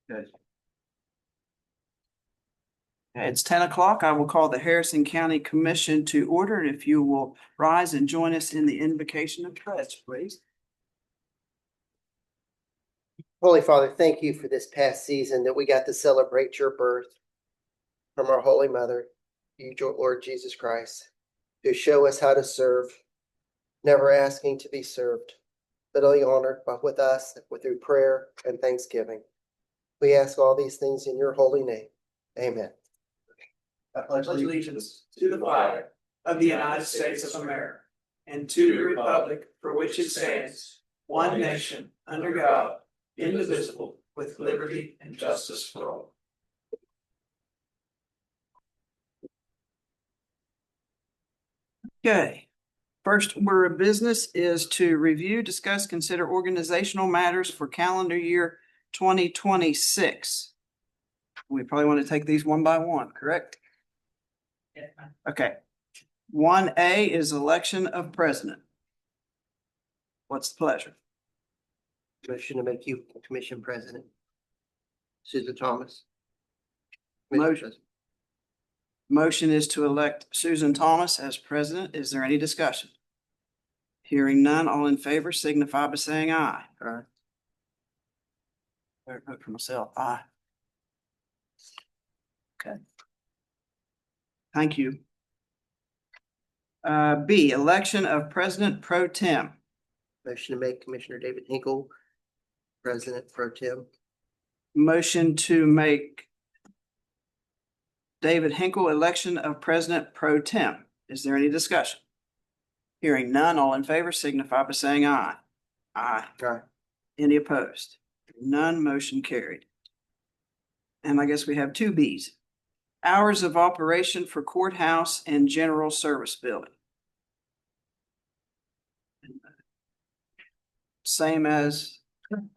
Good. Okay, it's 10 o'clock. I will call the Harrison County Commission to order, and if you will rise and join us in the invocation of pledge, please. Holy Father, thank you for this past season that we got to celebrate your birth from our Holy Mother, you, Lord Jesus Christ, to show us how to serve, never asking to be served, but only honored with us through prayer and thanksgiving. We ask all these things in your holy name. Amen. I pledge allegiance to the flag of the United States of America and to the republic for which it stands, one nation, under God, indivisible, with liberty and justice for all. Okay. First order of business is to review, discuss, consider organizational matters for calendar year 2026. We probably want to take these one by one, correct? Yeah. Okay. 1A is election of president. What's the pleasure? Motion to make you commission president. Susan Thomas. Motion is to elect Susan Thomas as president. Is there any discussion? Hearing none, all in favor signify by saying aye. Aye. Better vote for myself. Aye. Okay. Thank you. B, election of president pro tem. Motion to make Commissioner David Hinkle president pro tem. Motion to make David Hinkle election of president pro tem. Is there any discussion? Hearing none, all in favor signify by saying aye. Aye. Aye. Any opposed? None, motion carried. And I guess we have two Bs. Hours of operation for courthouse and general service building. Same as,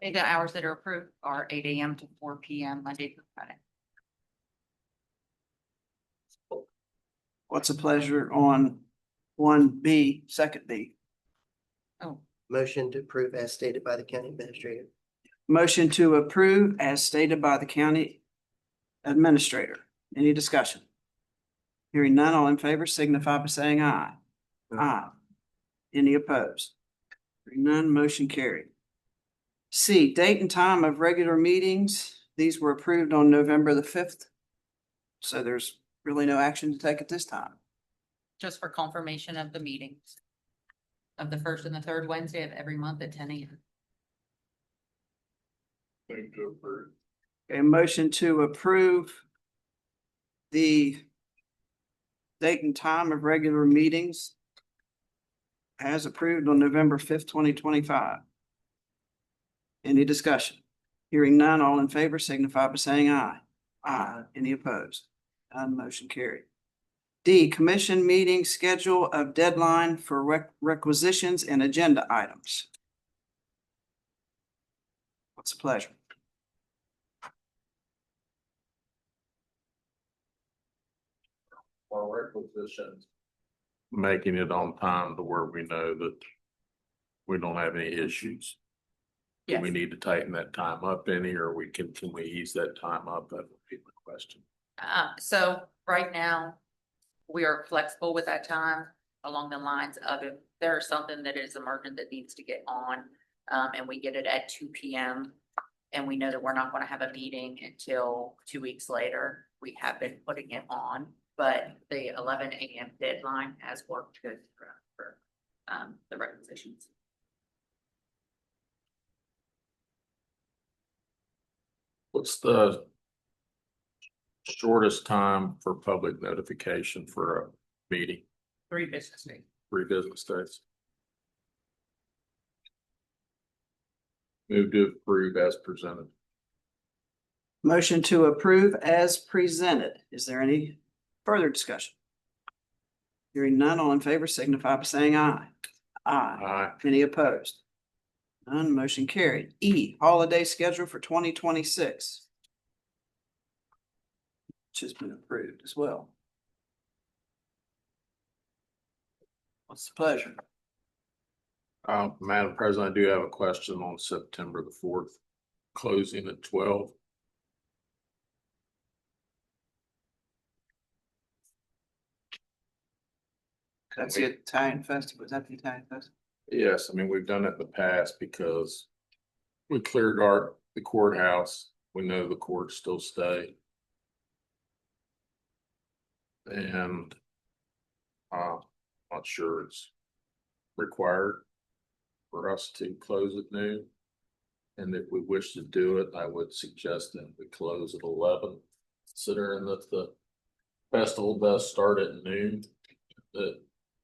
The hours that are approved are 8 AM to 4 PM, Monday through Friday. what's a pleasure on 1B, second B? Oh, Motion to approve as stated by the county administrator. Motion to approve as stated by the county administrator. Any discussion? Hearing none, all in favor signify by saying aye. Aye. Any opposed? Hearing none, motion carried. C, date and time of regular meetings. These were approved on November the 5th. So there's really no action to take at this time. just for confirmation of the meetings of the first and the third Wednesday of every month at 10 AM. A motion to approve the date and time of regular meetings as approved on November 5th, 2025. Any discussion? Hearing none, all in favor signify by saying aye. Aye. Any opposed? None, motion carried. D, commission meeting schedule of deadline for requisitions and agenda items. What's the pleasure? Our requisitions, making it on time to where we know that we don't have any issues. Do Yes. we need to tighten that time up any, or can we ease that time up? That would be my question. So right now, we are flexible with that time along the lines of if there's something that is emergent that needs to get on, and we get it at 2 PM. And we know that we're not gonna have a meeting until 2 weeks later, we have been putting it on, but the 11 AM deadline has worked good for the requisitions. What's the shortest time for public notification for a meeting? 3 business days. 3 business days. Move to approve as presented. Motion to approve as presented. Is there any further discussion? Hearing none, all in favor signify by saying aye. Aye. Aye. Any opposed? None, motion carried. E, holiday schedule for 2026. Which has been approved as well. What's the pleasure? Madam President, I do have a question on September the 4th, closing at 12. That's the Italian festival. Is that the Italian festival? Yes, I mean, we've done it in the past because we cleared the courthouse. We know the courts still stay. And not sure it's required for us to close at noon. And if we wish to do it, I would suggest that we close at 11, considering that the festival does start at noon, that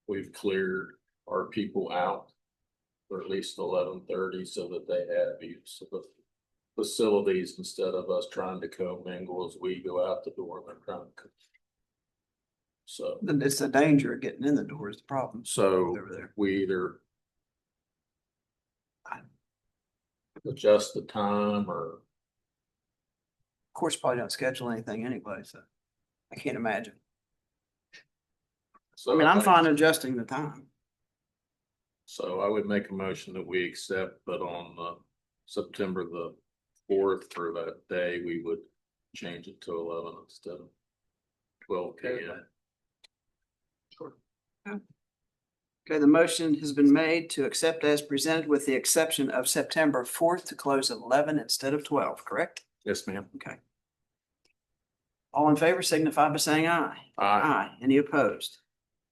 we've cleared our people out for at least 11:30 so that they have use of the facilities instead of us trying to commingle as we go out the door and they're trying to. So, Then it's the danger of getting in the door is the problem. so Over there. we either adjust the time or, Of course, probably don't schedule anything anyway, so I can't imagine. so. I mean, I'm think- fine adjusting the time. So I would make a motion that we accept, but on September the 4th for that day, we would change it to 11 instead of 12 p.m. Okay, the motion has been made to accept as presented with the exception of September 4th to close at 11 instead of 12, correct? Yes, ma'am. Okay. All in favor signify by saying aye. Aye. Any opposed?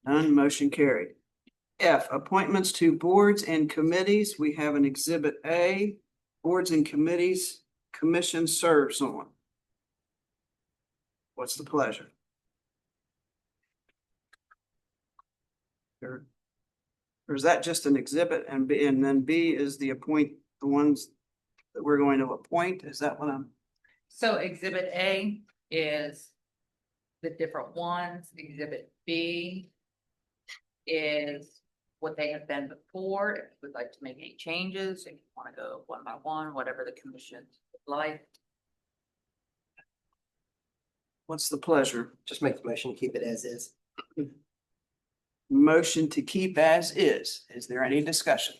None, motion carried. F, appointments to boards and committees. We have an exhibit A, boards and committees, commission serves on. What's the pleasure? Or is that just an exhibit and then B is the ones that we're going to appoint? Is that what I'm? So exhibit A is the different ones. Exhibit B is what they have been before. If you would like to make any changes, if you want to go one by one, whatever the commission would like. What's the pleasure? Just make the motion, keep it as is. Motion to keep as is. Is there any discussion?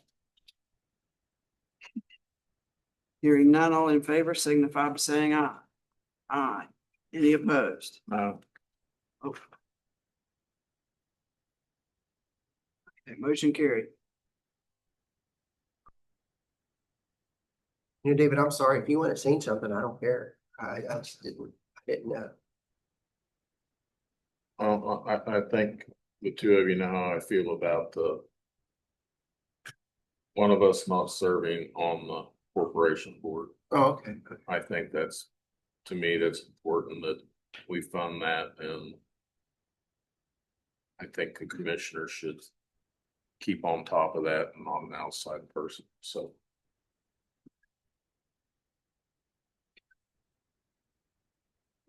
Hearing none, all in favor signify by saying aye. Aye. Any opposed? No. Okay, motion carried. You know, David, I'm sorry, if you want to change something, I don't care. I just didn't know. I think the two of you know how I feel about one of us not serving on the corporation board. Oh, okay. I think to me, that's important that we fund that, and I think the commissioner should keep on top of that and not an outside person, so.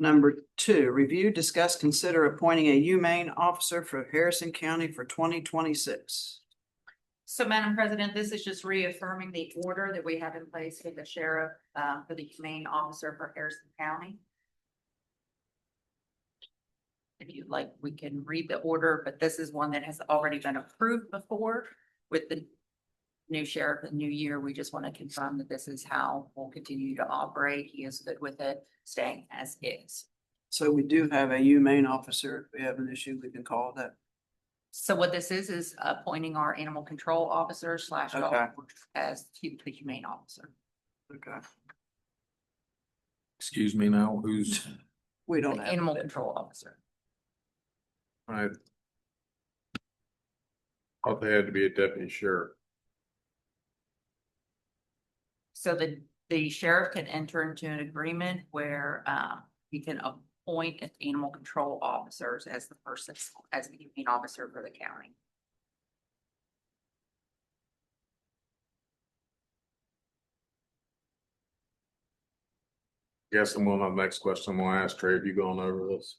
Number 2, review, discuss, consider appointing a humane officer for Harrison County for 2026. So Madam President, this is just reaffirming the order that we have in place with the sheriff, for the humane officer for Harrison County. If you'd like, we can read the order, but this is one that has already been approved before with the new sheriff and new year. We just want to confirm that this is how we'll continue to operate. He is good with it, staying as is. So we do have a humane officer. If we have an issue, we can call that. So what this is appointing our animal control officer / dog Okay. as the humane officer. Okay. Excuse me now, who's, We don't The have. animal control officer. I thought they had to be a deputy sheriff. So the sheriff can enter into an agreement where he can appoint animal control officers as the person, as the humane officer for the county. Guess I'm on the next question I'm gonna ask Trey, have you gone over this?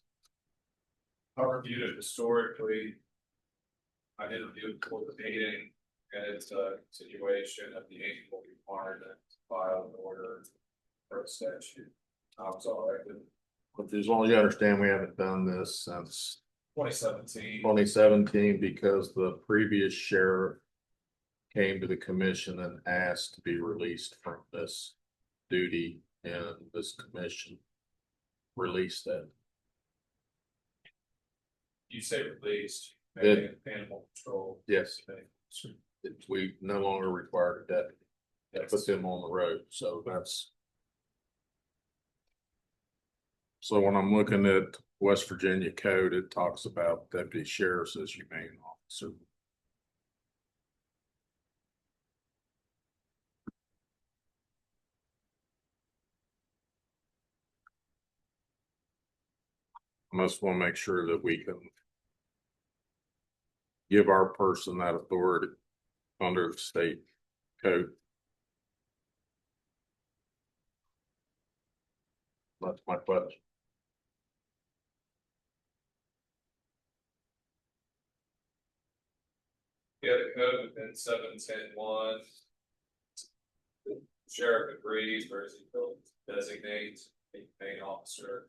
I reviewed it historically. I did review it before the meeting, and it's a situation of the annual requirement to file an order for a statute. So I did But as long as you understand, we haven't done this since 2017. 2017 because the previous sheriff came to the commission and asked to be released from this duty, and this commission released that. You say released, Animal control. Yes. We no longer require a deputy. That puts them on the road, so that's. So when I'm looking at West Virginia code, it talks about deputy sheriffs as humane officer. I must want to make sure that we can give our person that authority under the state code. That's my question. Yeah, the code within 710(1). Sheriff agrees, whereas he designates a main officer.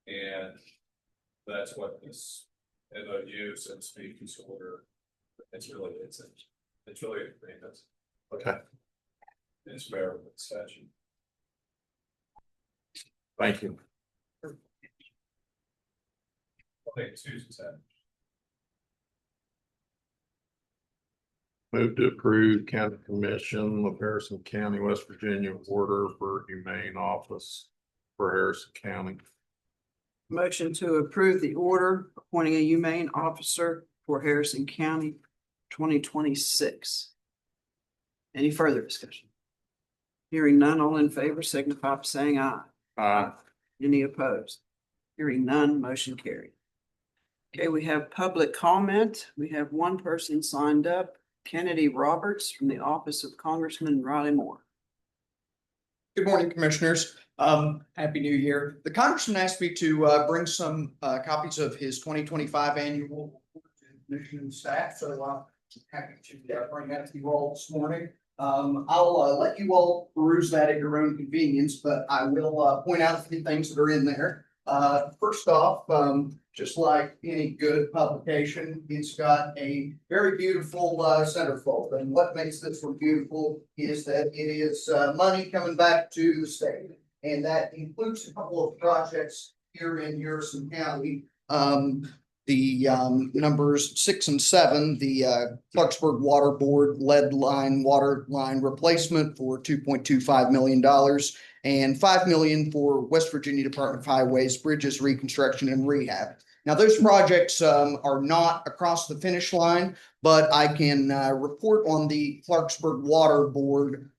And that's what this MOU, so to speak, is order. It's really a agreement. Okay. It's fair with the statute. Thank you. I think Susan's had. Move to approve County Commission of Harrison County, West Virginia order for humane office for Harrison County. Motion to approve the order appointing a humane officer for Harrison County 2026. Any further discussion? Hearing none, all in favor signify by saying aye. Any opposed? Hearing none, motion carried. Okay, we have public comment. We have one person signed up, Kennedy Roberts from the office of Congressman Riley Moore. Good morning, Commissioners. Happy New Year. The Congressman asked me to bring some copies of his 2025 annual report to the Commission and staff, so I'm happy to bring that to you all this morning. I'll let you all peruse that at your own convenience, but I will point out a few things that are in there. First off, just like any good publication, it's got a very beautiful centerfold. And what makes this one beautiful is that it is money coming back to the state. And that includes a couple of projects here in Harrison County. The numbers 6 and 7, the Clarksburg Water Board lead line water line replacement for $2.25 million. And $5 million for West Virginia Department of Highways, Bridges Reconstruction and Rehab. Now, those projects are not across the finish line, but I can report on the Clarksburg Water Board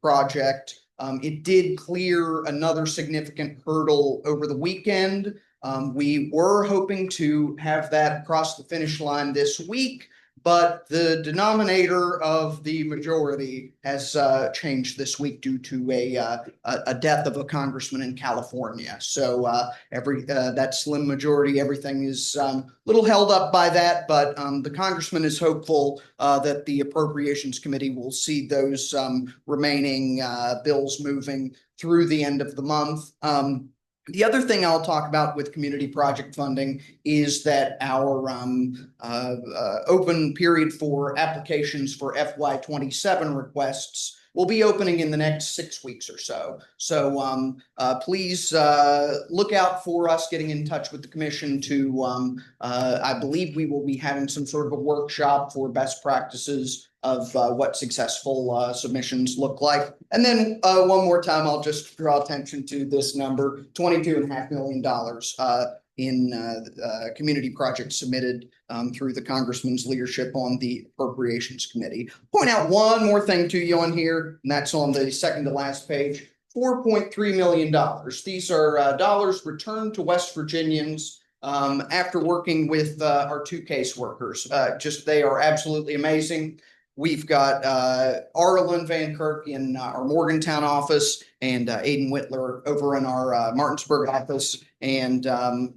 project. It did clear another significant hurdle over the weekend. We were hoping to have that across the finish line this week, but the denominator of the majority has changed this week due to a death of a congressman in California. So that slim majority, everything is a little held up by that, but the congressman is hopeful that the Appropriations Committee will see those remaining bills moving through the end of the month. The other thing I'll talk about with community project funding is that our open period for applications for FY27 requests will be opening in the next 6 weeks or so. So please look out for us getting in touch with the commission to, I believe we will be having some sort of a workshop for best practices of what successful submissions look like. And then one more time, I'll just draw attention to this number, $22.5 million in community projects submitted through the congressman's leadership on the Appropriations Committee. Point out one more thing to you on here, and that's on the second to last page, $4.3 million. These are dollars returned to West Virginians after working with our 2 caseworkers. They are absolutely amazing. We've got Arlen Van Kirk in our Morgantown office and Aiden Whitler over in our Martinsburg office. And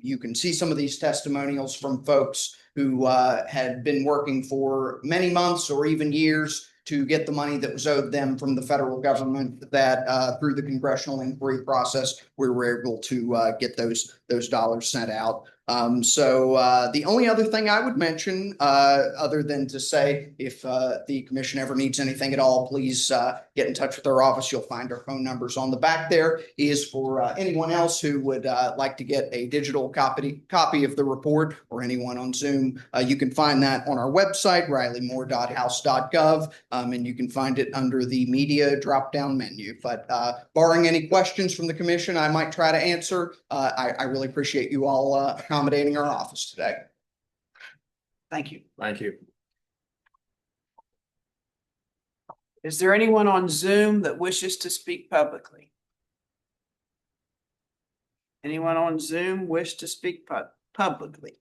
you can see some of these testimonials from folks who had been working for many months or even years to get the money that was owed them from the federal government that through the congressional inquiry process, we were able to get those dollars sent out. The only other thing I would mention, other than to say, if the commission ever needs anything at all, please get in touch with our office. You'll find our phone numbers on the back there. Is for anyone else who would like to get a digital copy of the report, or anyone on Zoom. You can find that on our website, rileymore.house.gov, and you can find it under the media drop-down menu. But barring any questions from the commission, I might try to answer. I really appreciate you all accommodating our office today. Thank you. Thank you. Is there anyone on Zoom that wishes to speak publicly? Anyone on Zoom wish to speak publicly?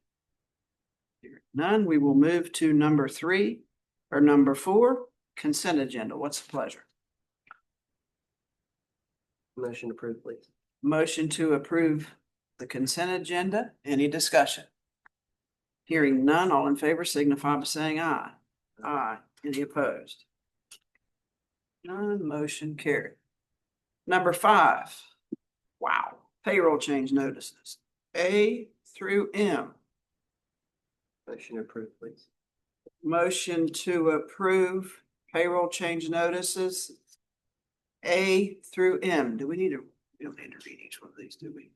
Hearing none, we will move to number 4, consent agenda. What's the pleasure? Motion approved, please. Motion to approve the consent agenda. Any discussion? Hearing none, all in favor signify by saying aye. Aye. Any opposed? None, motion carried. Number 5. Wow, payroll change notices. A through M. Motion approved, please. Motion to approve payroll change notices. A through M. We don't need to read each one of these, do we?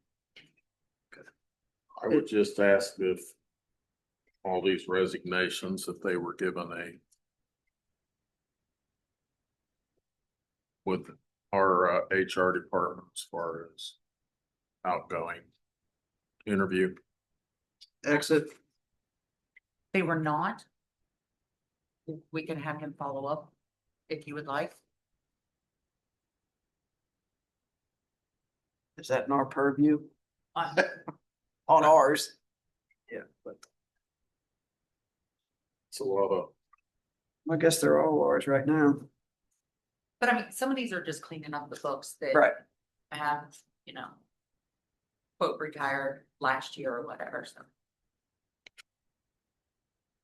I would just ask if all these resignations, if they were given with our HR department as far as outgoing interview. Exit. They were not. We can have him follow up if you would like. Is that in our purview? Uh, On ours? Yeah, but It's a lot of, I guess they're all ours right now. But I mean, some of these are just cleaning up the books that Right. have, quote, retired last year or whatever, so.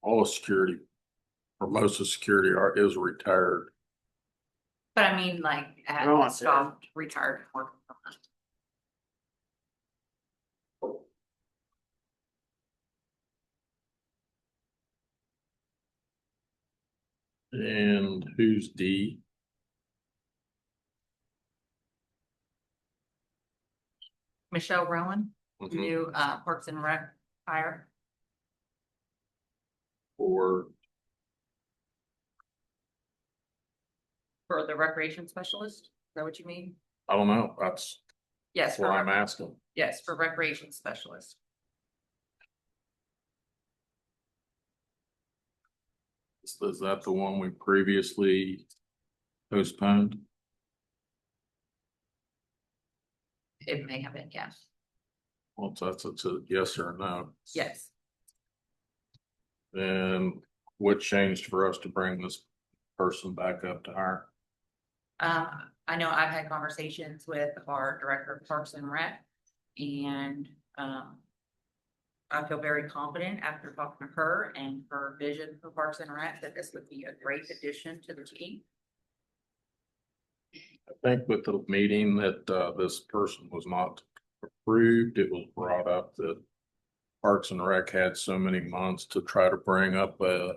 all of security, or most of security is retired. But I mean, like, Oh, I have see. stopped, retired, working from home. And who's D? Michelle Rowan, Mhm. new Parks and Rec hire. Or For the recreation specialist, is that what you mean? I don't know, that's Yes, what for, I'm asking. yes, for recreation specialist. Is that the one we previously postponed? It may have been, yes, Well, that's a yes or a no. yes. And what changed for us to bring this person back up to hire? I know I've had conversations with our director of Parks and Rec, and, I feel very confident after talking to her and her vision for Parks and Rec that this would be a great addition to the team. I think with the meeting that this person was not approved, it was brought up that Parks and Rec had so many months to try to bring up a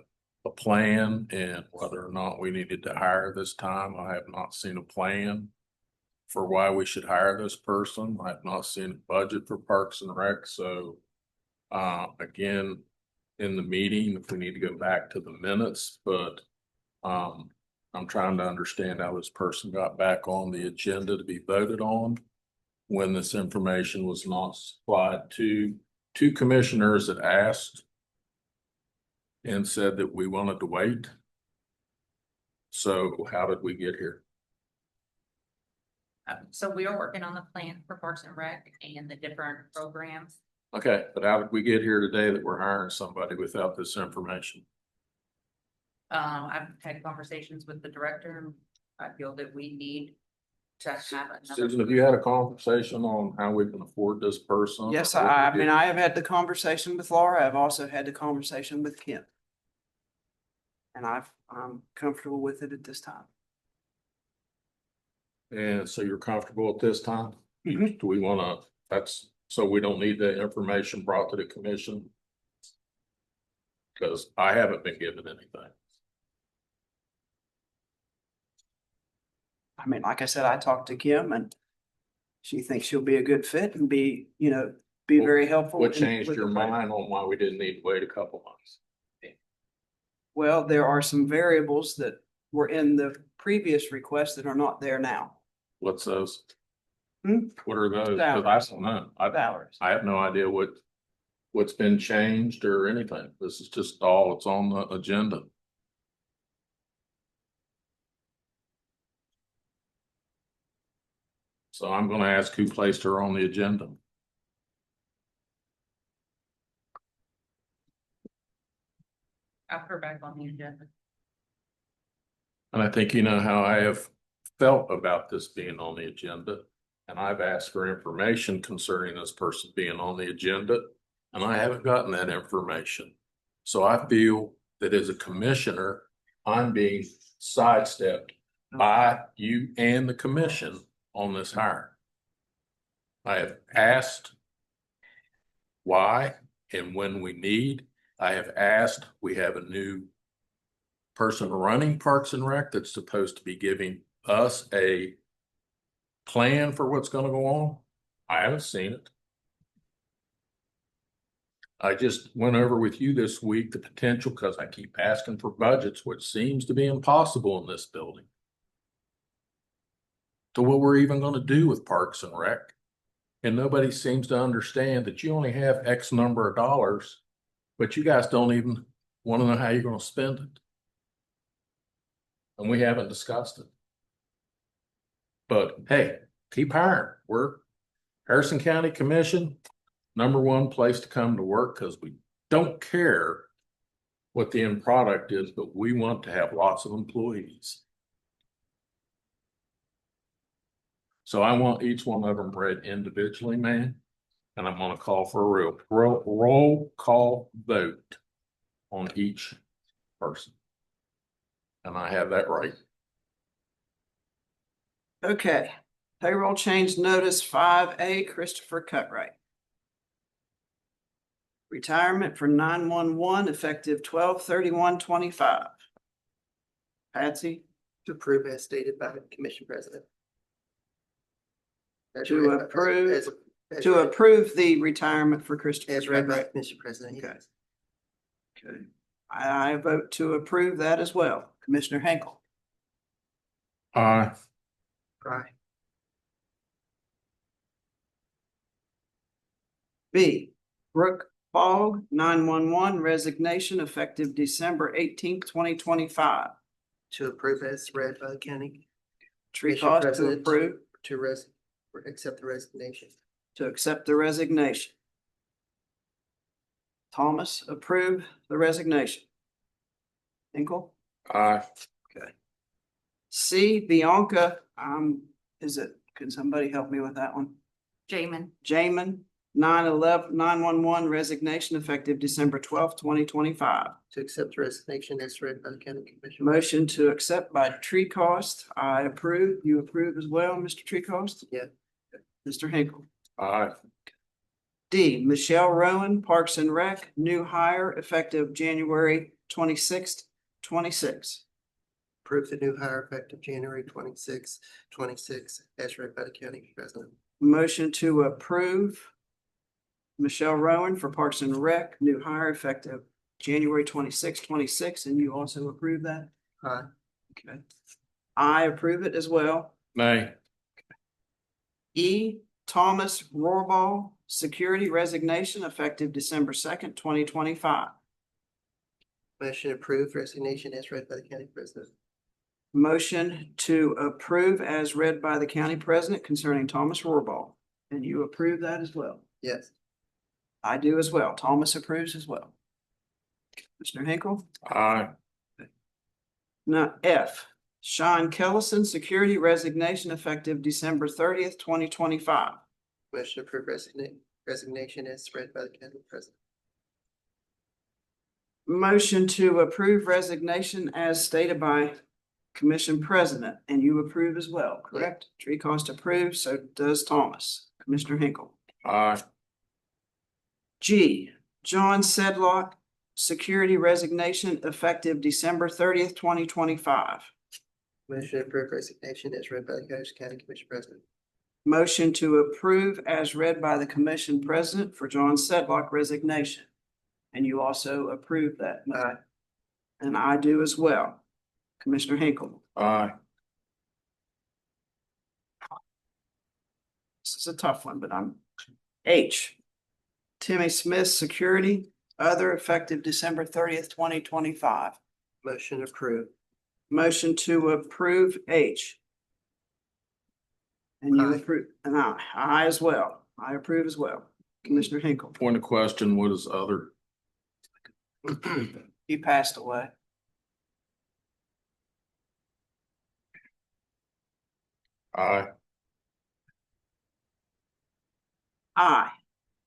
plan, and whether or not we needed to hire this time. I have not seen a plan for why we should hire this person. I have not seen a budget for Parks and Rec, so again, in the meeting, if we need to go back to the minutes, but I'm trying to understand how this person got back on the agenda to be voted on when this information was not supplied to two commissioners that asked and said that we wanted to wait. So how did we get here? So we are working on the plan for Parks and Rec and the different programs. Okay, but how did we get here today that we're hiring somebody without this information? I've had conversations with the director, and I feel that we need to have Susan, another. have you had a conversation on how we can afford this person? Yes, Or what I we mean, get? I have had the conversation with Laura. I've also had the conversation with Kim. And I'm comfortable with it at this time. And so you're comfortable at this time? Mhm. Do we wanna, that's So we don't need the information brought to the commission? Cause I haven't been given anything. I mean, like I said, I talked to Kim and she thinks she'll be a good fit and be, be very helpful. What in- changed with your the project. mind on why we didn't need to wait a couple months? Well, there are some variables that were in the previous request that are not there now. What's those? Hmm? What are those? 'Cause I Salaries. don't know. I Salaries. have no idea what's been changed or anything. This is just all that's on the agenda. So I'm gonna ask who placed her on the agenda. I'll put her back on the agenda. And I think you know how I have felt about this being on the agenda. And I've asked for information concerning this person being on the agenda, and I haven't gotten that information. So I feel that as a commissioner, I'm being sidestepped by you and the commission on this hire. I have asked why and when we need. I have asked, we have a new person running Parks and Rec that's supposed to be giving us a plan for what's gonna go on. I haven't seen it. I just went over with you this week the potential, because I keep asking for budgets, which seems to be impossible in this building. To what we're even gonna do with Parks and Rec. And nobody seems to understand that you only have X number of dollars, but you guys don't even want to know how you're gonna spend it. And we haven't discussed it. But hey, keep hiring. We're Harrison County Commission, #1 place to come to work, because we don't care what the end product is, but we want to have lots of employees. So I want each one of them read individually, man. And I'm gonna call for a roll call vote on each person. And I have that right. Okay, payroll change notice 5A, Christopher Cutright. Retirement for 911 effective 12/31/25. Patsy, To approve as stated by the commission president. As To read- approve- as to read- approve the retirement for Christopher As read by the Cutright. commission president. Okay. Okay, I vote to approve that as well. Commissioner Henkel, Aye. Right. B, Brooke Fogg, 911 resignation effective December 18th, 2025. To approve as read by the county. Tree Commission cost to president approve, accept the resignation. to accept the resignation. Thomas, approve the resignation. Hinkle? Aye. Okay. C, Bianca, can somebody help me with that one? Jamin, Jamin, 911 resignation effective December 12th, 2025. To accept the resignation as read by the county commission. Motion to accept by Tree Cost. I approve. You approve as well, Mr. Tree Cost? Yeah. Mr. Hinkle. Aye. D, Michelle Rowan, Parks and Rec, new hire effective January 26th, 26. Approve the new hire effective January 26, 26, as read by the county president. Motion to approve Michelle Rowan for Parks and Rec, new hire effective January 26, 26, and you also approve that? Aye. Okay. I approve it as well. Nay. E, Thomas Rohrball, security resignation effective December 2nd, 2025. Motion approved resignation as read by the county president. Motion to approve as read by the county president concerning Thomas Rohrball. And you approve that as well? Yes. I do as well. Thomas approves as well. Mr. Hinkle? Aye. Now, F, Sean Kellison, security resignation effective December 30th, 2025. Motion approved resignation as read by the county president. Motion to approve resignation as stated by Commission President, and you approve as well, correct? Tree cost approved, so does Thomas. Commissioner Hinkle. Aye. G, John Sedlock, security resignation effective December 30th, 2025. Motion to approve resignation as read by the Coast County Commission President. Motion to approve as read by the commission president for John Sedlock resignation. And you also approve that. Aye. And I do as well. Commissioner Hinkle. Aye. This is a tough one, but I'm H. Timmy Smith, security, other effective December 30th, 2025. Motion approved. Motion to approve H. And you Aye. approve, and I as well. I approve as well. Commissioner Hinkle. Point of question, what is other? He passed away. Aye. I.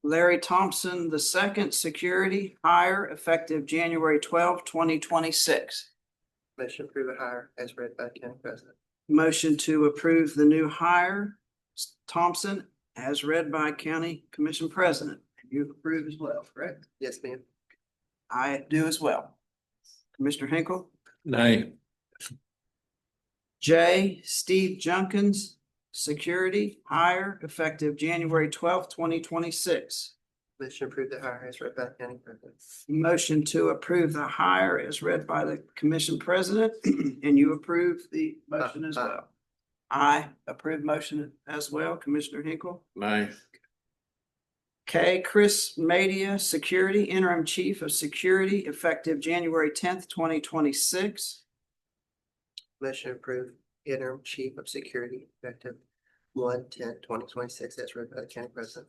Larry Thompson, the second security hire effective January 12th, 2026. Motion to approve a hire as read by the County President. Motion to approve the new hire, Thompson, as read by County Commission President. You approve as well, correct? Yes, ma'am. I do as well. Commissioner Hinkle. Nay. J. Steve Junkins, security hire effective January 12th, 2026. Motion to approve the hire as read by the County President. Motion to approve the hire is read by the commission president, and you approve the motion as Aye. well. I approve motion as well. Commissioner Hinkle. Nay. K. Chris Madia, security interim chief of security effective January 10th, 2026. Motion to approve interim chief of security effective 1/10/2026 as read by the County President.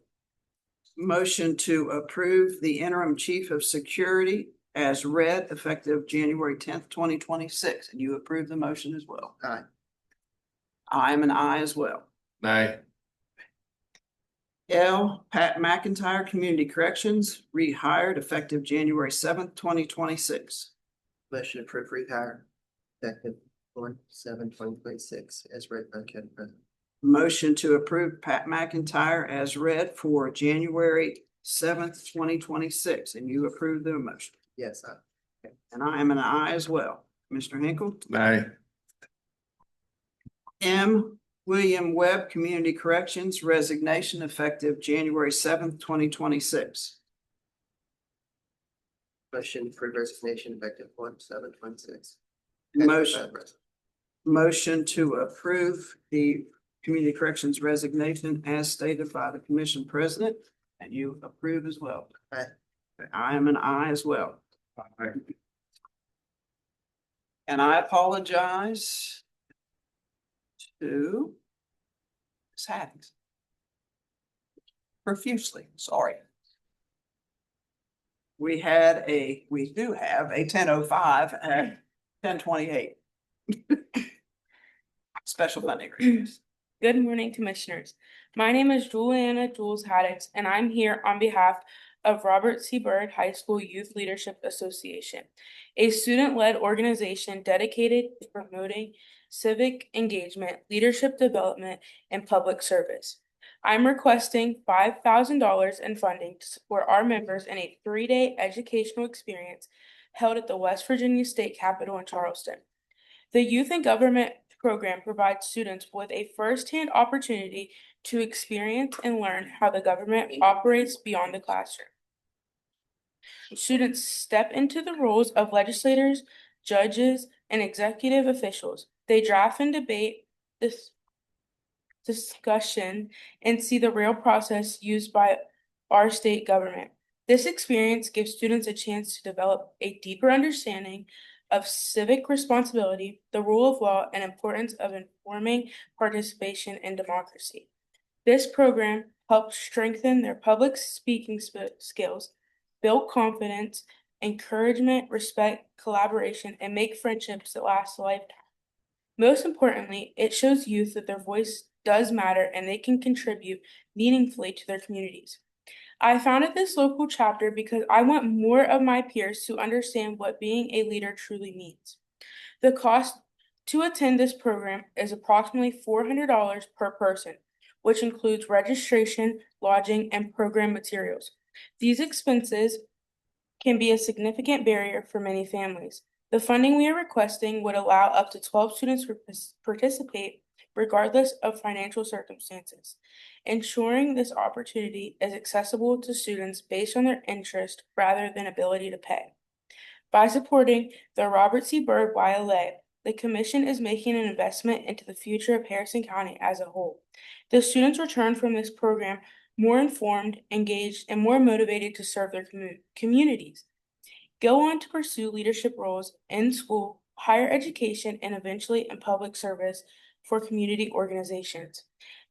Motion to approve the interim chief of security as read effective January 10th, 2026, and you approve the motion as well. Aye. I am an I as well. Nay. L. Pat McIntyre, Community Corrections, rehired effective January 7th, 2026. Motion to approve rehire effective 1/7/2026 as read by the County President. Motion to approve Pat McIntyre as read for January 7th, 2026, and you approve the motion. Yes, aye. And I am an I as well. Commissioner Hinkle. Nay. M. William Webb, Community Corrections, resignation effective January 7th, 2026. Motion to approve resignation effective 1/7/26. Motion to approve the Community Corrections resignation as stated by the commission president, and you approve as well. Aye. I am an I as well. And I apologize to Ms. Haddings profusely, sorry. We do have a 10:05 at 10:28. Special funding request. Good morning, Commissioners. My name is Juliana Jules Haddix, and I'm here on behalf of Robert C. Byrd High School Youth Leadership Association, a student-led organization dedicated to promoting civic engagement, leadership development, and public service. I'm requesting $5,000 in funding to support our members in a 3-day educational experience held at the West Virginia State Capitol in Charleston. The Youth in Government program provides students with a first-hand opportunity to experience and learn how the government operates beyond the classroom. Students step into the roles of legislators, judges, and executive officials. They draft and debate this discussion and see the real process used by our state government. This experience gives students a chance to develop a deeper understanding of civic responsibility, the rule of law, and importance of informing participation in democracy. This program helps strengthen their public speaking skills, build confidence, encouragement, respect, collaboration, and make friendships that last a lifetime. Most importantly, it shows youth that their voice does matter and they can contribute meaningfully to their communities. I founded this local chapter because I want more of my peers to understand what being a leader truly means. The cost to attend this program is approximately $400 per person, which includes registration, lodging, and program materials. These expenses can be a significant barrier for many families. The funding we are requesting would allow up to 12 students to participate regardless of financial circumstances, ensuring this opportunity is accessible to students based on their interest rather than ability to pay. By supporting the Robert C. Byrd YLA, the Commission is making an investment into the future of Harrison County as a whole. The students return from this program more informed, engaged, and more motivated to serve their communities. Go on to pursue leadership roles in school, higher education, and eventually in public service for community organizations.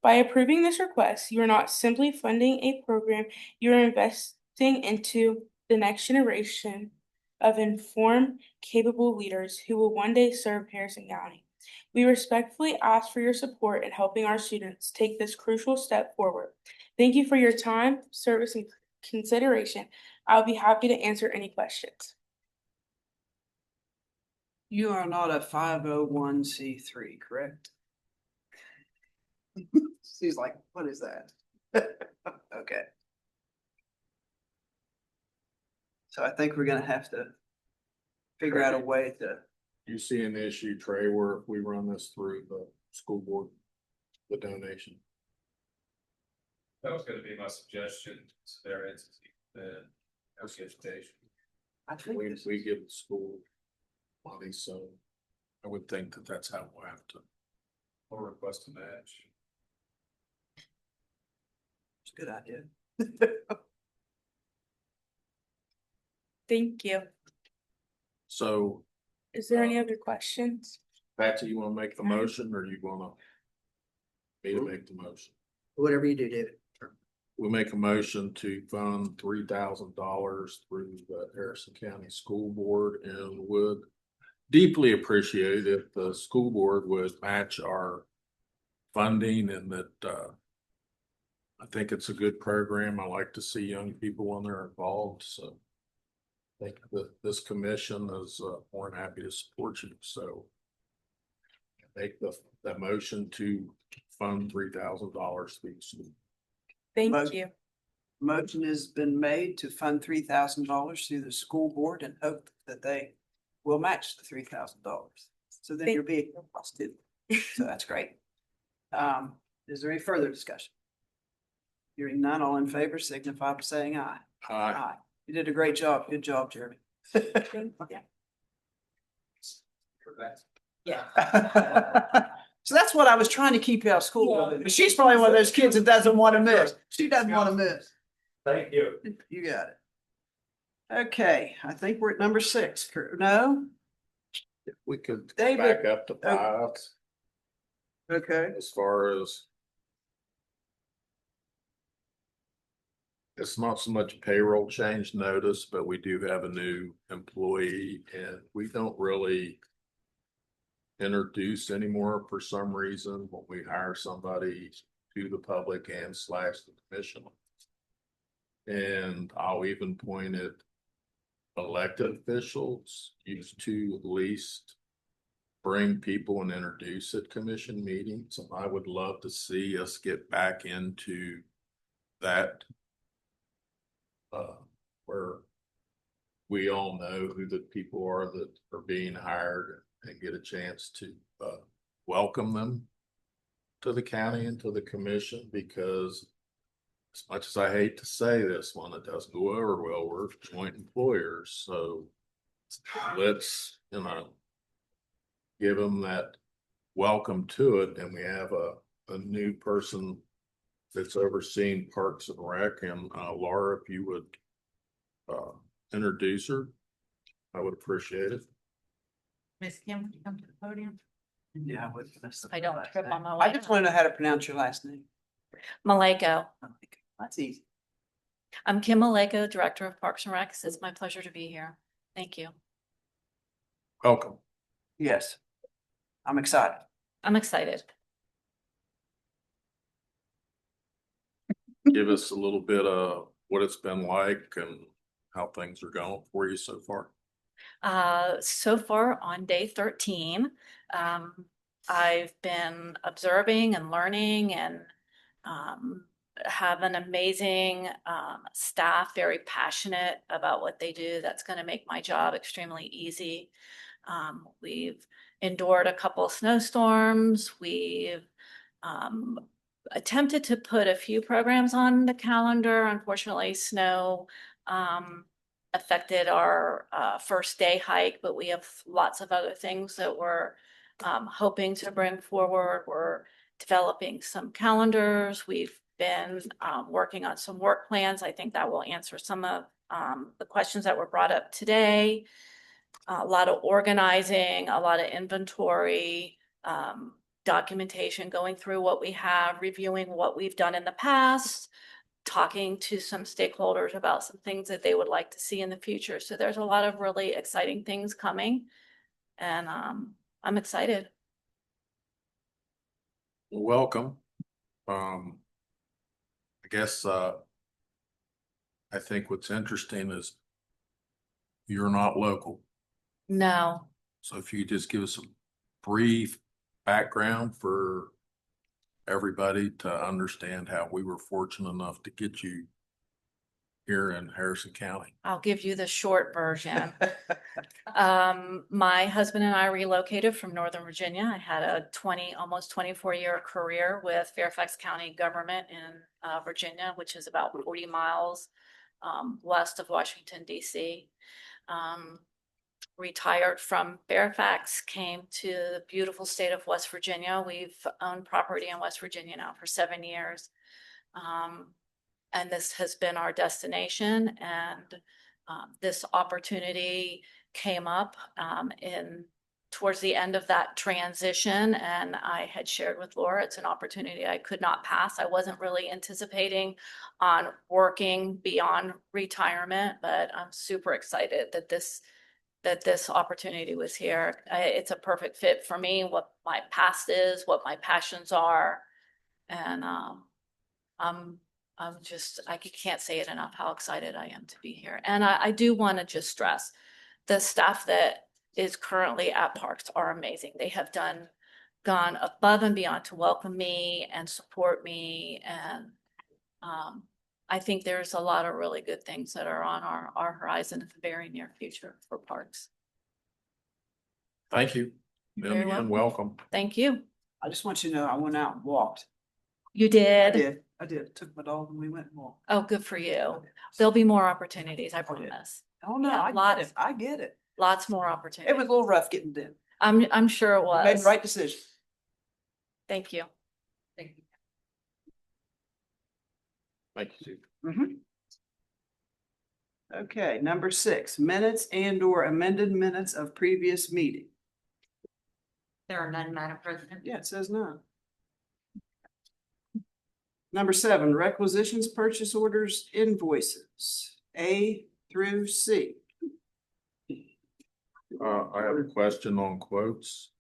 By approving this request, you are not simply funding a program, you are investing into the next generation of informed, capable leaders who will one day serve Harrison County. We respectfully ask for your support in helping our students take this crucial step forward. Thank you for your time, service, and consideration. I'll be happy to answer any questions. You are not a 501c3, correct? She's like, what is that? Okay. So I think we're gonna have to figure out a way to, You see an issue, Trey, where if we run this through the school board, the donation? That was gonna be my suggestion to their entity, the education. I think We, this we is, give the school money, so I would think that that's how we'll have to. Or request a match. it's a good idea. Thank you. So, Is there any other questions? Patsy, you wanna make the motion or you wanna me to make the motion? Whatever you do, David. We make a motion to fund $3,000 through the Harrison County School Board and would deeply appreciate if the school board would match our funding and that, I think it's a good program. I like to see young people when they're involved, so I think that this commission is, more than happy to support you, so make the motion to fund $3,000 through the school. Thank Mo- you. Motion has been made to fund $3,000 through the school board and hope that they will match the $3,000. So then Thank- you're being positive. So that's great. Is there any further discussion? Hearing none, all in favor signify by saying aye. Aye. You did a great job. Good job, Jeremy. Thank you. For that. Yeah. So that's what I was trying to keep you out of school. But she's probably one of those kids that doesn't want to miss. She doesn't want to miss. Thank you. You got it. Okay, I think we're at number 6. No? We could David, back up to 5 Okay. as far as it's not so much payroll change notice, but we do have a new employee and we don't really introduce anymore for some reason when we hire somebody to the public and / the commission. And I'll even point at elected officials used to at least bring people and introduce at commission meetings. And I would love to see us get back into that. Where we all know who the people are that are being hired and get a chance to welcome them to the county and to the commission, because as much as I hate to say this one, it doesn't go over well. We're joint employers, so let's, give them that welcome to it. And we have a new person that's overseeing Parks and Rec, and Laura, if you would introduce her, I would appreciate it. Miss Kim, would you come to the podium? Yeah, I would. That's the I don't last trip name. on my I way. just want to know how to pronounce your last name. Maleko. That's easy. I'm Kim Maleko, Director of Parks and Recs. It's my pleasure to be here. Thank you. Welcome. Yes. I'm excited. I'm excited. Give us a little bit of what it's been like and how things are going for you so far. So far on day 13, I've been observing and learning and have an amazing staff, very passionate about what they do. That's going to make my job extremely easy. We've endured a couple of snowstorms. We've attempted to put a few programs on the calendar. Unfortunately, snow affected our first day hike, but we have lots of other things that we're hoping to bring forward. We're developing some calendars. We've been working on some work plans. I think that will answer some of the questions that were brought up today. A lot of organizing, a lot of inventory, documentation, going through what we have, reviewing what we've done in the past, talking to some stakeholders about some things that they would like to see in the future. So there's a lot of really exciting things coming, and I'm excited. Welcome. I guess, I think what's interesting is you're not local. No, So if you just give us a brief background for everybody to understand how we were fortunate enough to get you here in Harrison County. I'll give you the short version. My husband and I relocated from Northern Virginia. I had a almost 24-year career with Fairfax County government in Virginia, which is about 40 miles west of Washington, D.C. Retired from Fairfax, came to the beautiful state of West Virginia. We've owned property in West Virginia now for 7 years. And this has been our destination, and this opportunity came up towards the end of that transition, and I had shared with Laura, it's an opportunity I could not pass. I wasn't really anticipating on working beyond retirement, but I'm super excited that this opportunity was here. It's a perfect fit for me, what my past is, what my passions are, and I can't say it enough how excited I am to be here. And I do want to just stress, the staff that is currently at Parks are amazing. They have gone above and beyond to welcome me and support me. And I think there's a lot of really good things that are on our horizon in the very near future for Parks. Thank you. You're very And welcome. welcome. Thank you. I just want you to know, I went out and walked. You I did? did. Took my dog and we went and walked. Oh, good for you. There'll be more opportunities, I promise. Oh, no, Yeah, I get lots. it. I get it. Lots more It opportunities. was a little rough getting in. I'm sure it You made was. the right decision. Thank you. Thank you. Thank you, Sue. Mhm. Okay, number 6, minutes and or amended minutes of previous meeting. There are none, Madam President. Yeah, it says none. Number 7, requisitions, purchase orders, invoices, A through C. I have a question on quotes.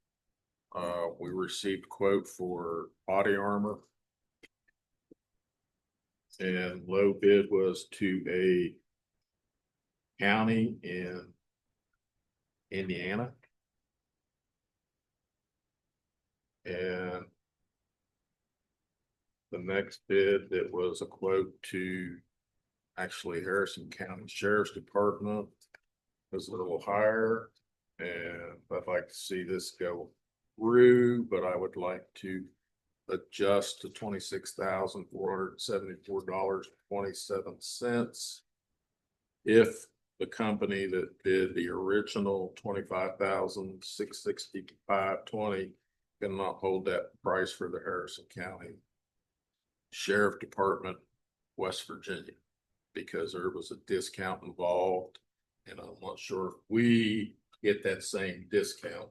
We received quote for body armor. And low bid was to a county in Indiana. And the next bid, that was a quote to actually Harrison County Sheriff's Department, was a little higher. And I'd like to see this go through, but I would like to adjust to $26,474.27. If the company that did the original $25,665.20 cannot hold that price for the Harrison County Sheriff Department, West Virginia, because there was a discount involved, and I'm not sure if we get that same discount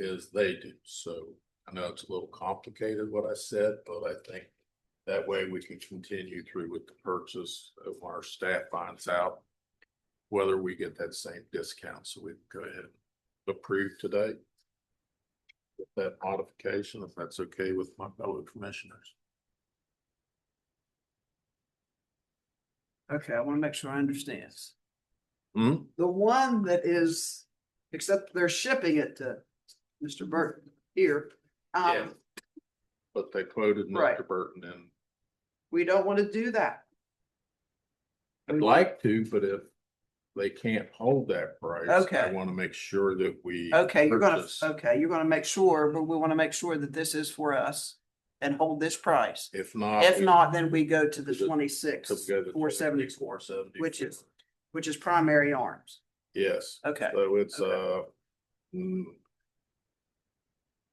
as they do. So I know it's a little complicated what I said, but I think that way we can continue through with the purchase of our staff finds out whether we get that same discount. So we can go ahead and approve today with that modification, if that's okay with my fellow commissioners. Okay, I want to make sure I understand. Hmm? The one that is, except they're shipping it to Mr. Burton here. Yeah. But they quoted Right. Mr. Burton and We don't want to do that. I'd like to, but if they can't hold that price. Okay. I want to make sure that we. Okay, purchase. you're gonna make sure, but we want to make sure that this is for us and hold this price. If not. If not, then we go to the So we 26, go to 474, 470. which is primary arms. Yes. Okay. So it's, Okay.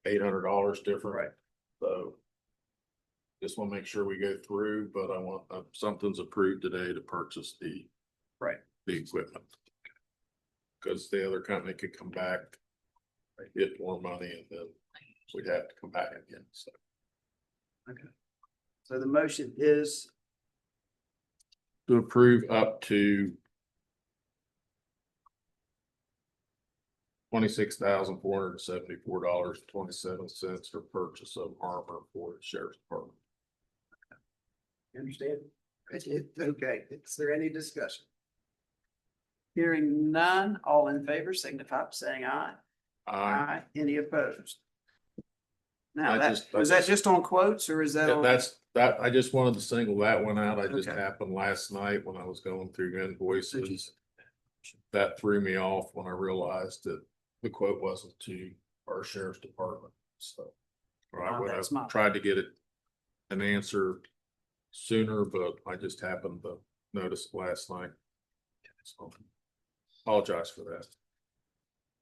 $800 different. Right. So. Just want to make sure we go through, but I want, something's approved today to purchase the. Right. The equipment. Cause the other company could come back. Get more money and then we'd have to come back again, so. So the motion is, To approve up to. $26,474.27 for purchase of armor for the sheriff's department. you understand? Okay, is there any discussion? Hearing none, all in favor signify by saying aye. Aye. Any opposed? Now, I that, just- was that just on quotes or is that on? That, I just wanted to single that one out. I just Okay. happened last night when I was going through invoices. That threw me off when I realized that the quote wasn't to our sheriff's department, so. Or I would That's my- have tried to get an answer sooner, but I just happened to notice it last night. So apologize for that.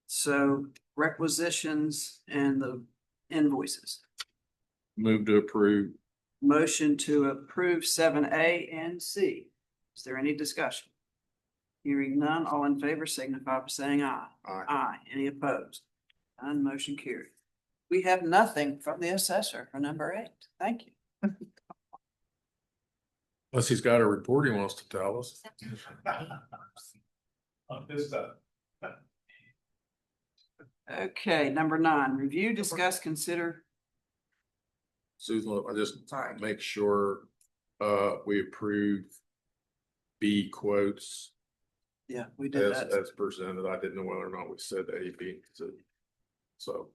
So requisitions and the invoices. Move to approve. Motion to approve 7A and C. Is there any discussion? Hearing none, all in favor signify by saying aye. Aye. Aye. Any opposed? None motion carried. We have nothing from the assessor for number 8. Thank you. Unless he's got a report he wants to tell us. On this stuff. Okay, number 9, review, discuss, consider. Susan, I just Sorry. make sure, we approve B quotes Yeah, we did as that. presented. I didn't know whether or not we said A, B, so.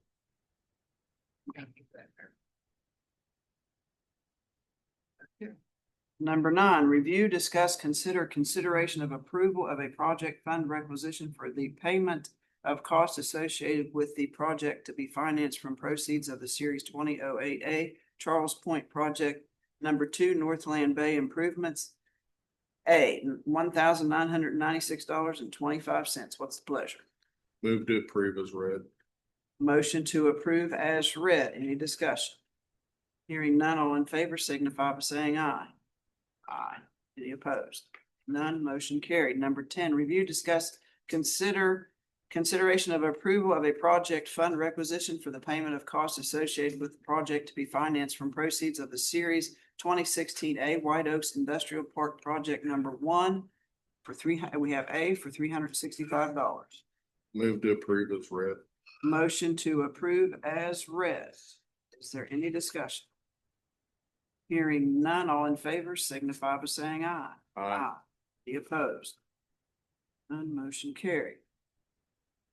Number 9, review, discuss, consider consideration of approval of a project fund requisition for the payment of costs associated with the project to be financed from proceeds of the Series 2008A Charles Point Project Number 2, Northland Bay Improvements. A, $1,996.25. What's the pleasure? Move to approve as read. Motion to approve as read. Any discussion? Hearing none, all in favor signify by saying aye. Aye. Any opposed? None, motion carried. Number 10, review, discuss, consideration of approval of a project fund requisition for the payment of costs associated with the project to be financed from proceeds of the Series 2016A White Oaks Industrial Park Project Number 1 for we have A for $365. Move to approve as read. Motion to approve as read. Is there any discussion? Hearing none, all in favor signify by saying aye. Aye. Any opposed? None motion carried.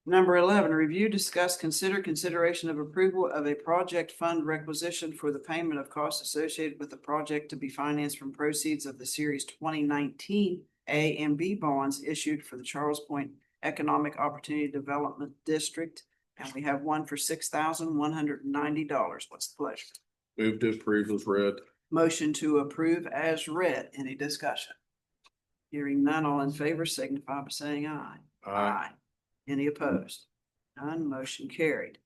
Number 11, review, discuss, consideration of approval of a project fund requisition for the payment of costs associated with the project to be financed from proceeds of the Series 2019 A and B bonds issued for the Charles Point Economic Opportunity Development District. And we have one for $6,190. What's the pleasure? Move to approve as read. Motion to approve as read. Any discussion? Hearing none, all in favor signify by saying aye. Aye. Any opposed? None, motion carried.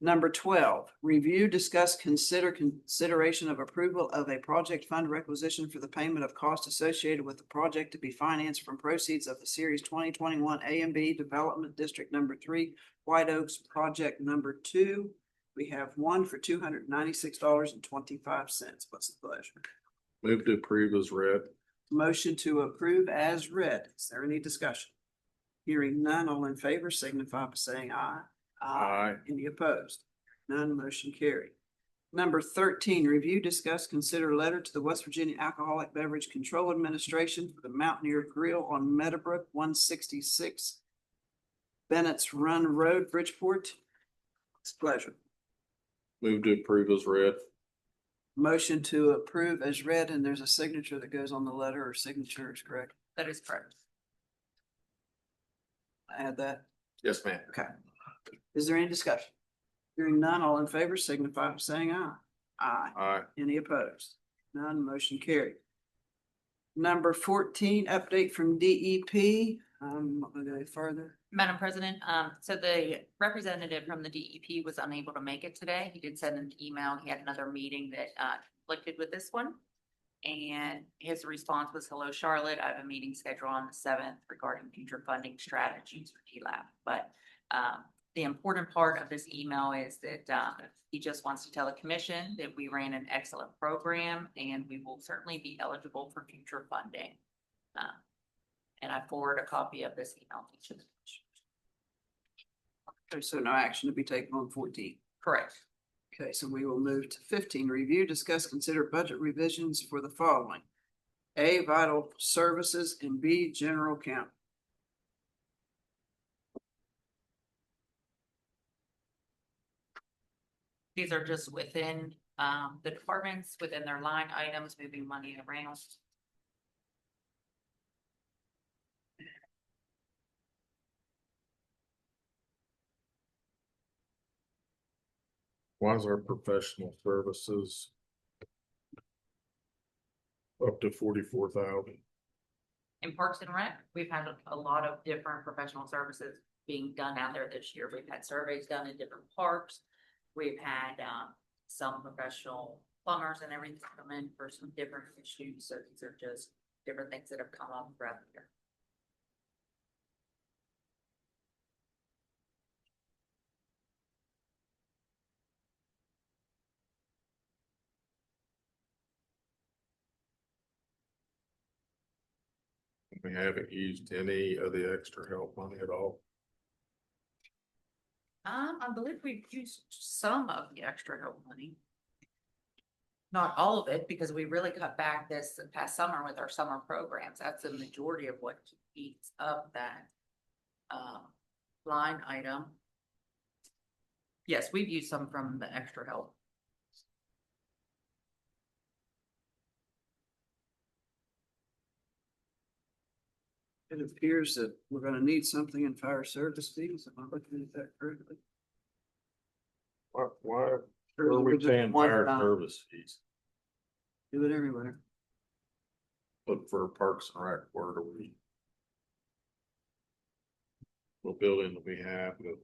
Number 12, review, discuss, consideration of approval of a project fund requisition for the payment of costs associated with the project to be financed from proceeds of the Series 2021 A and B Development District Number 3, White Oaks Project Number 2. We have one for $296.25. What's the pleasure? Move to approve as read. Motion to approve as read. Is there any discussion? Hearing none, all in favor signify by saying aye. Aye. Any opposed? None, motion carried. Number 13, review, discuss, consider letter to the West Virginia Alcoholic Beverage Control Administration for the Mountaineer Grill on Meadowbrook, 166 Bennett's Run Road, Bridgeport. It's a pleasure. Move to approve as read. motion to approve as read, and there's a signature that goes on the letter, or signature is correct. That is correct. Add that. Yes, ma'am. Okay. Is there any discussion? Hearing none, all in favor signify by saying aye. Aye. Aye. Any opposed? None, motion carried. Number 14, update from DEP. I'm not gonna go any further. Madam President, so the representative from the DEP was unable to make it today. He did send an email. He had another meeting that conflicted with this one. And his response was, hello, Charlotte. I have a meeting scheduled on the 7th regarding future funding strategies for DLAP. But the important part of this email is that he just wants to tell the commission that we ran an excellent program and we will certainly be eligible for future funding. And I forward a copy of this email to each of the commissioners. Okay, so no action to be taken on 14. Correct. Okay, so we will move to 15, review, discuss, consider budget revisions for the following. A, vital services, and B, general count. These are just within the departments, within their line items, moving money around. Why is our professional services up to 44,000? In Parks and Rec, we've had a lot of different professional services being done out there this year. We've had surveys done in different parks. We've had some professional plumbers and everything come in for some different issues. So these are just different things that have come up throughout the year. We haven't used any of the extra help money at all. I believe we've used some of the extra help money. Not all of it, because we really cut back this past summer with our summer programs. That's the majority of what eats up that line item. Yes, we've used some from the extra help. It appears that we're gonna need something in fire service fees. Am I looking at that correctly? Why Or are we is it just paying one fire time? service fees? Do it everywhere. But for Parks and Rec, where do we? What building do we have that?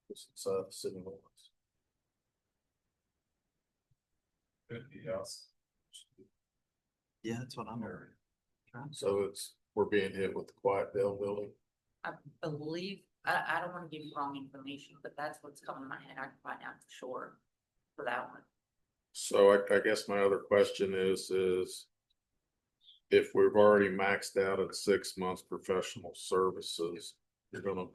It's inside the city limits. Anything else? Yeah, that's what I'm hearing. So we're being hit with the Quiet Dale building. I believe, I don't wanna give you wrong information, but that's what's coming to my head. I can find out for sure for that one. So I guess my other question is if we've already maxed out at 6 months professional services, you're gonna,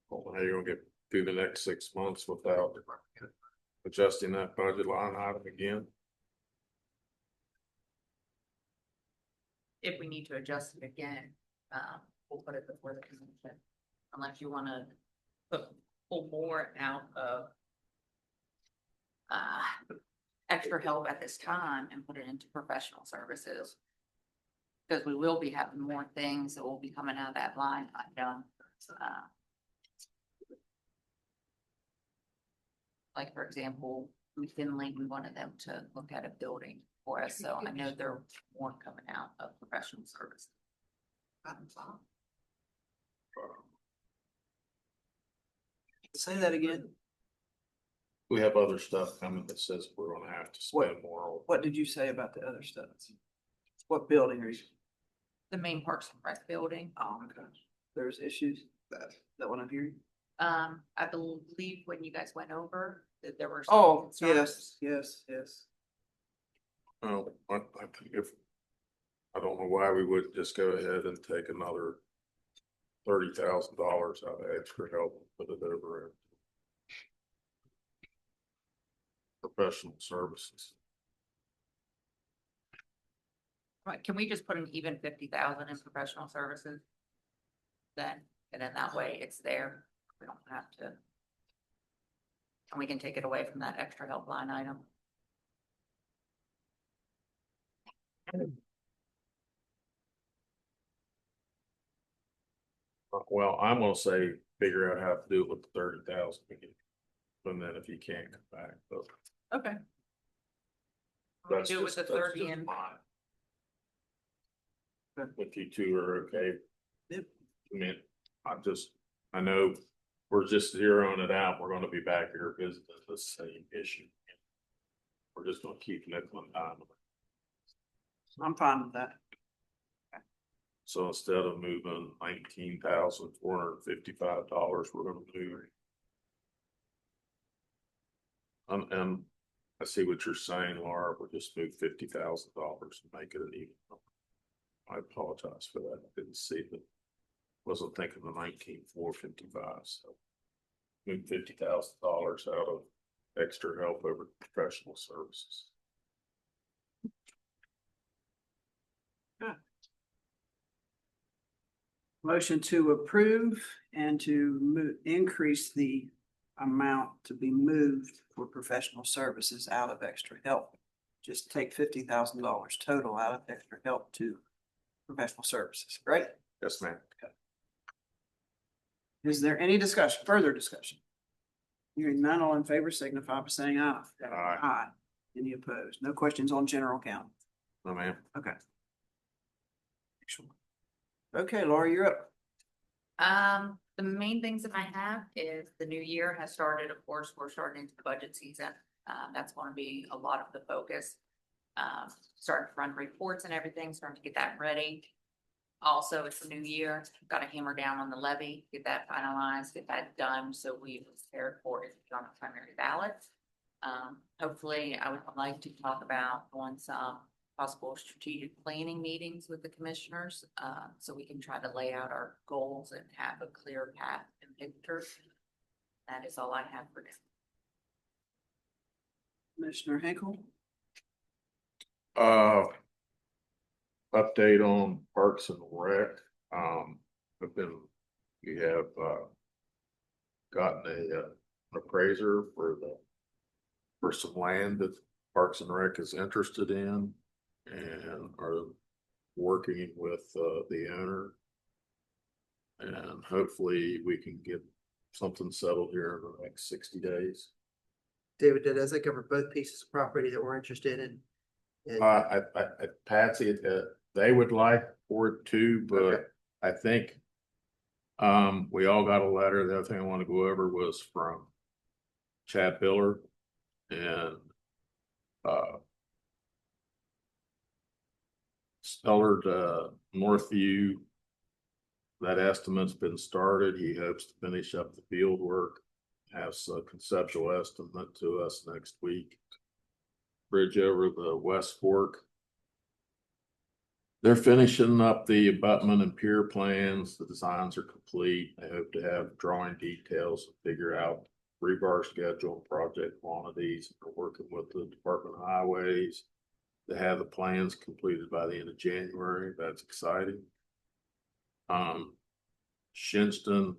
well, how you gonna get through the next 6 months without adjusting that budget line item again? If we need to adjust it again, we'll put it before the convention. Unless you wanna pull more out of extra help at this time and put it into professional services. Because we will be having more things that will be coming out of that line item. Like, for example, McKinley, we wanted them to look at a building for us, so I know there more coming out of professional services. Say that again. We have other stuff coming that says we're gonna have to spend more on. What did you say about the other stuff? What building are you? The main Parks and Rec building. Oh my gosh, there's issues. That what I'm hearing? I believe when you guys went over that there were. some Oh, concerns. yes. Oh, I think if, I don't know why we wouldn't just go ahead and take another $30,000 out of extra help and put it over in professional services. Right, can we just put an even 50,000 in professional services? Then, and then that way it's there, we don't have to. And we can take it away from that extra help line item. Well, I'm gonna say, figure out how to do it with the 30,000. And then if you can't come back, but Okay. We that's do it with just, the that's 30 just and, mine. If you two are okay. Yep. I mean, I know we're just zeroing it out. We're gonna be back here visiting the same issue. We're just gonna keep nickel and dime. I'm fine with that. So instead of moving $19,455, we're gonna move. And I see what you're saying, Laura. We'll just move $50,000 and make it an even number. I apologize for that. I didn't see that. Wasn't thinking the 19,455, so. Move $50,000 out of extra help over professional services. Motion to approve and to increase the amount to be moved for professional services out of extra help. Just take $50,000 total out of extra help to professional services, right? Yes, ma'am. Is there any discussion, further discussion? Hearing none, all in favor signify by saying aye. Aye. Aye. Any opposed? No questions on general count. No, ma'am. Okay. Excellent. Okay, Laura, you're up. the main things that I have is the new year has started. Of course, we're starting into the budget season. That's going to be a lot of the focus. Starting to run reports and everything, starting to get that ready. Also, it's a new year, got to hammer down on the levy, get that finalized, get that done, so we prepared for it on the primary ballot. Hopefully, I would like to talk about on some possible strategic planning meetings with the commissioners, so we can try to lay out our goals and have a clear path and picture. That is all I have for now. Commissioner Hinkle? Update on Parks and Rec. We have gotten an appraiser for some land that Parks and Rec is interested in and are working with the owner. And hopefully we can get something settled here in the next 60 days. David, does that cover both pieces of property that we're interested in? Patsy, they would like for it too, but Okay. I think we all got a letter. The other thing I want to go over was from Chad Biller and Stellard Northview. That estimate's been started. He hopes to finish up the field work, have a conceptual estimate to us next week. Bridge over the West Fork. They're finishing up the abutment and pier plans. The designs are complete. I hope to have drawing details and figure out rebar schedule and project quantities. We're working with the Department of Highways to have the plans completed by the end of January. That's exciting. Shinston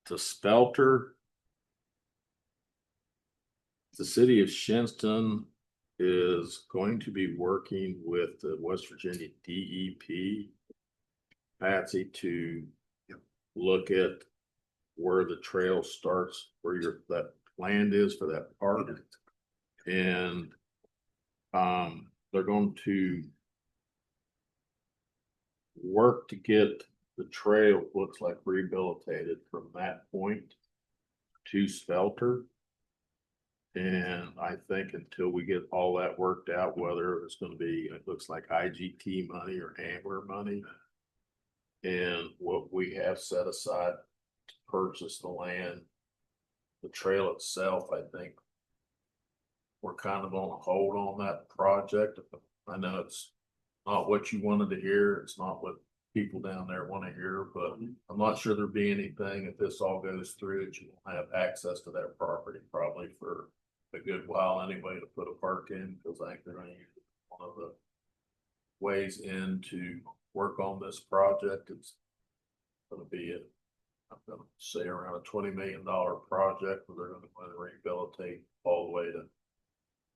to Spelter. The city of Shinston is going to be working with the West Virginia DEP, Patsy, to look at where the trail starts, where that land is for that park. And they're going to work to get the trail, looks like, rehabilitated from that point to Spelter. And I think until we get all that worked out, whether it's going to be, it looks like IGT money or Ambler money, and what we have set aside to purchase the land, the trail itself, I think we're kind of on hold on that project. I know it's not what you wanted to hear. It's not what people down there want to hear, but I'm not sure there'll be anything if this all goes through that you won't have access to that property probably for a good while anyway to put a park in, because I think they're going to use one of the ways in to work on this project. It's going to be I'm going to say around a $20 million project where they're going to rehabilitate all the way to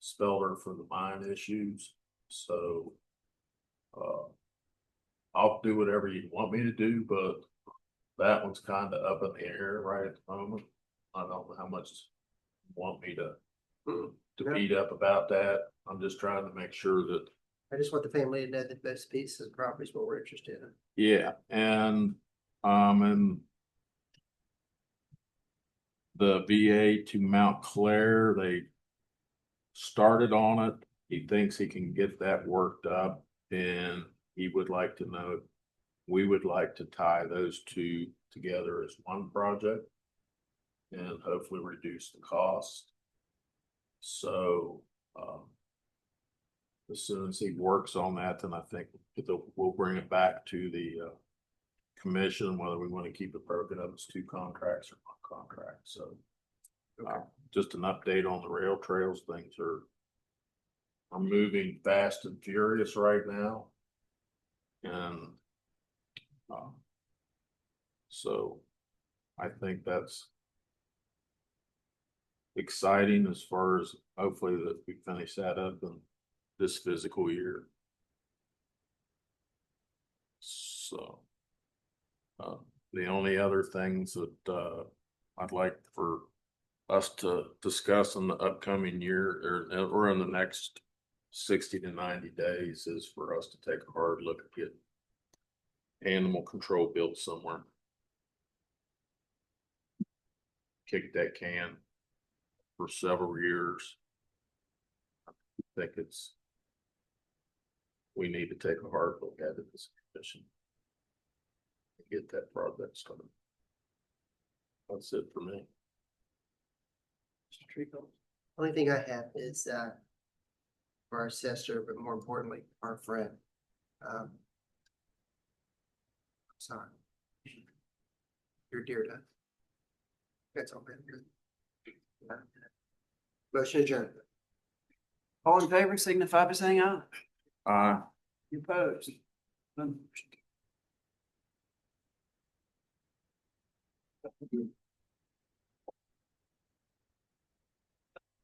Spelter for the mine issues. So, I'll do whatever you want me to do, but that one's kind of up in the air right at the moment. I don't know how much you want me to Yeah. beat up about that. I'm just trying to make sure that, I just want the family to know that those pieces of property is what we're interested in. yeah, and the VA to Mount Clair, they started on it. He thinks he can get that worked up, and he would like to know, we would like to tie those two together as one project and hopefully reduce the cost. So, as soon as he works on that, then I think we'll bring it back to the commission, whether we want to keep it broken up as two contracts or one contract. So, just an update on the rail trails. Things are moving fast and furious right now. And, so I think that's exciting as far as hopefully that we finish that up in this physical year. So, the only other things that, I'd like for us to discuss in the upcoming year or in the next 60 to 90 days is for us to take a hard look at getting animal control built somewhere. Kick that can for several years. I think we need to take a hard look at it as a commission. Get that project started. That's it for me. Mr. Treacle. Only thing I have is, for our sister, but more importantly, our friend. Sorry. You're dear to us. That's all good. Motion adjourned. All in favor signify by saying aye. You opposed? None.